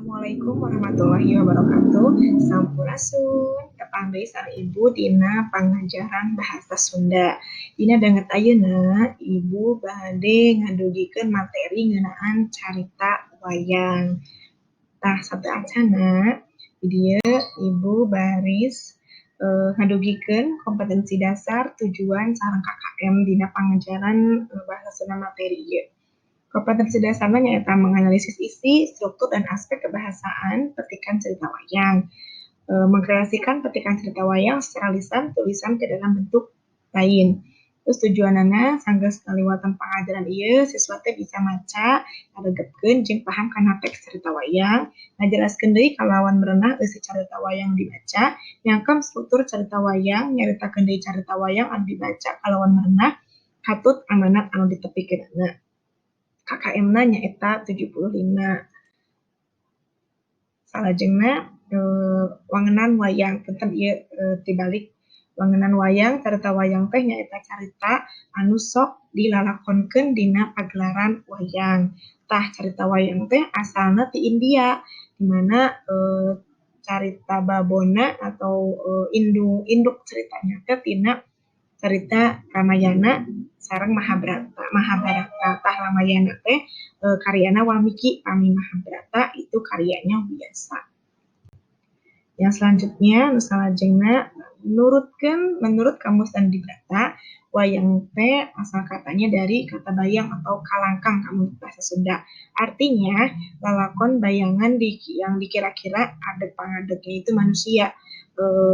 Assalamualaikum warahmatullahi wabarakatuh. Sampurasun, tepang deui sareng Ibu dina pangajaran bahasa Sunda. Dina banget ayeuna Ibu bade ngadugikeun materi ngeunaan carita wayang. Tah sabeasana di dieu Ibu baris ngadugikeun kompetensi dasar, tujuan sareng KKM dina pangajaran bahasa Sunda materi ieu. Kompetensi dasarnya nyaeta menganalisis isi, struktur, dan aspek kebahasaan petikan cerita wayang. Mengkreasikan petikan cerita wayang secara lisan, tulisan ke dalam bentuk lain. Terus tujuanana sanggeus kaliwatan pangajaran ieu siswa teh bisa maca, ngaregepkeun jeung paham kana teks cerita wayang, ngajelaskeun deui kalawan merenah isi carita wayang dibaca, nyangkem struktur carita wayang, nyaritakeun deui carita wayang anu dibaca kalawan merenah, hatut amanat anu ditepikeunana. KKM-na nyaeta 75. Salajengna wangunan wayang, punten ieu tibalik. Wangunan wayang, carita wayang teh nyaeta carita anu sok dilalakonkeun dina pagelaran wayang. Tah carita wayang teh asalna ti India, di mana carita babona atau induk ceritanya teh tina carita Ramayana sareng Mahabharata. Tah Ramayana teh karyana Walmiki, pami Mahabharata itu karyanya biasa. Yang selanjutnya salajengna menurut Kamus dan Dibrata, wayang teh asal katanya dari kata bayang atau kalangkang Kamus bahasa Sunda. Artinya lalakon bayangan yang dikira-kira adeg pangadegnya itu manusia.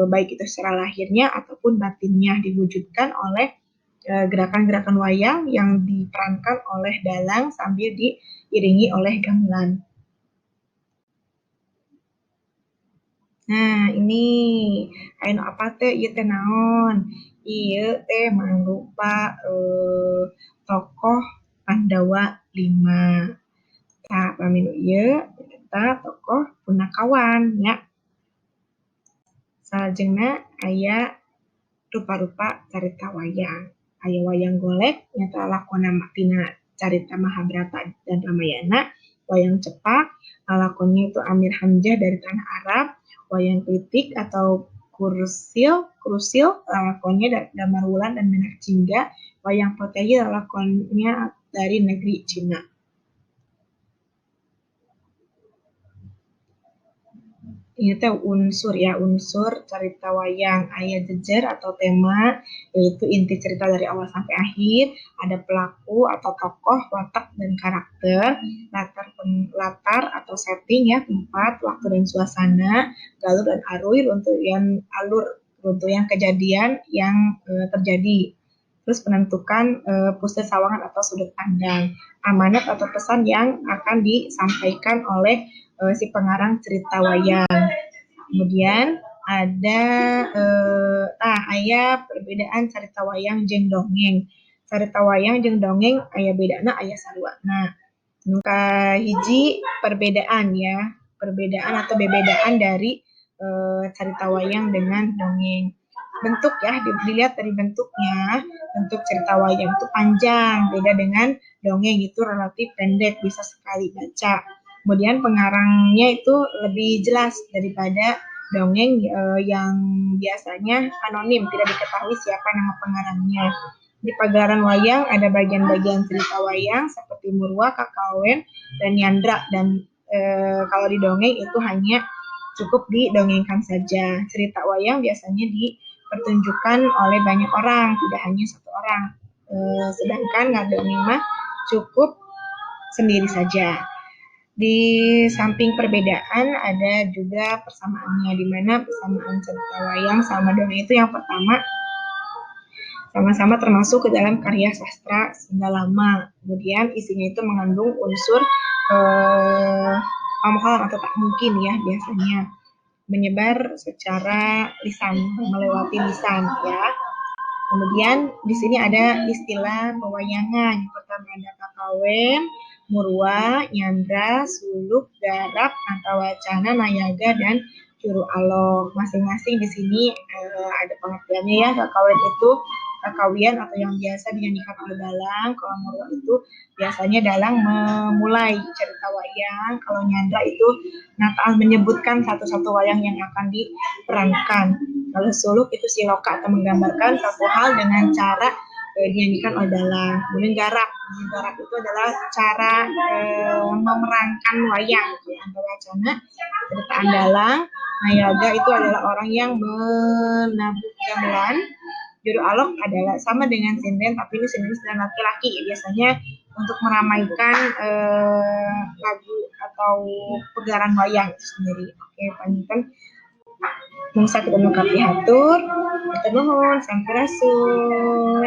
Baik itu secara lahirnya ataupun batinnya diwujudkan oleh gerakan-gerakan wayang yang diperankan oleh dalang sambil diiringi oleh gamelan. Nah, ini anu apa teh ieu teh naon? Ieu teh mangrupa tokoh Pandawa 5. Tah paminu ieu eta tokoh punakawan nya. Salajengna aya rupa-rupa carita wayang. Aya wayang golek nyata lakona tina carita Mahabharata dan Ramayana, wayang cepak lakonnya itu Amir Hamzah dari tanah Arab, wayang klitik atau krusil lakonnya Damar Wulan dan Menak Jingga, wayang potehi lakonnya dari negeri Cina. Ini teh unsur carita wayang, aya jejer atau tema, yaitu inti cerita dari awal sampai akhir, ada pelaku atau tokoh, watak dan karakter, latar atau setting ya, tempat, waktu dan suasana, galur dan runtuyan kejadian yang terjadi. Terus penentukan puse sawangan atau sudut pandang, amanat atau pesan yang akan disampaikan oleh si pengarang cerita wayang. Kemudian ada aya perbedaan carita wayang jeung dongeng. Carita wayang jeung dongeng aya bedana aya saruana. Nu kahiji perbedaan atau bebedaan dari carita wayang dengan dongeng. Bentuk ya, dilihat dari bentuknya. Bentuk cerita wayang itu panjang, beda dengan dongeng itu relatif pendek, bisa sekali baca. Kemudian pengarangnya itu lebih jelas daripada dongeng yang biasanya anonim, tidak diketahui siapa nama pengarangnya. Di pagelaran wayang ada bagian-bagian cerita wayang seperti Murwa, Kakawen, dan Nyandra. Dan kalau di dongeng itu hanya cukup didongengkan saja. Cerita wayang biasanya dipertunjukkan oleh banyak orang, tidak hanya satu orang. Sedangkan ngadongeng mah cukup sendiri saja. Di samping perbedaan ada juga persamaannya, di mana persamaan cerita wayang sama dongeng itu yang pertama sama-sama termasuk ke dalam karya sastra Sunda lama. Kemudian isinya itu mengandung unsur omongan atau tak mungkin ya, biasanya menyebar secara lisan, melewati lisan ya. Kemudian di sini ada istilah pewayangan. Yang pertama ada Kakawen, Murwa, Nyandra, Suluk, Garap, Natawacana, Nayaga, dan Juru Alog. Masing-masing di sini ada pengertiannya ya. Kakawen itu kawian atau yang biasa dinyanyikan oleh dalang. Kalau Murwa itu biasanya dalang memulai cerita wayang. Kalau Nyandra itu Natal menyebutkan satu-satu wayang yang akan diperankan. Kalau Suluk itu Siloka atau menggambarkan satu hal dengan cara dinyanyikan oleh dalang. Kemudian Garak itu adalah cara memerankan wayang. Antara Wacana, ceritaan dalang. Mayaga itu adalah orang yang menabuh gamelan. Juru alok adalah sama dengan sinden, tapi ini sinden laki-laki. Biasanya untuk meramaikan lagu atau pegelaran wayang itu sendiri. Oke, panjang. Mungsa kita mengkapi hatur. Kita nuhun, sampurasun.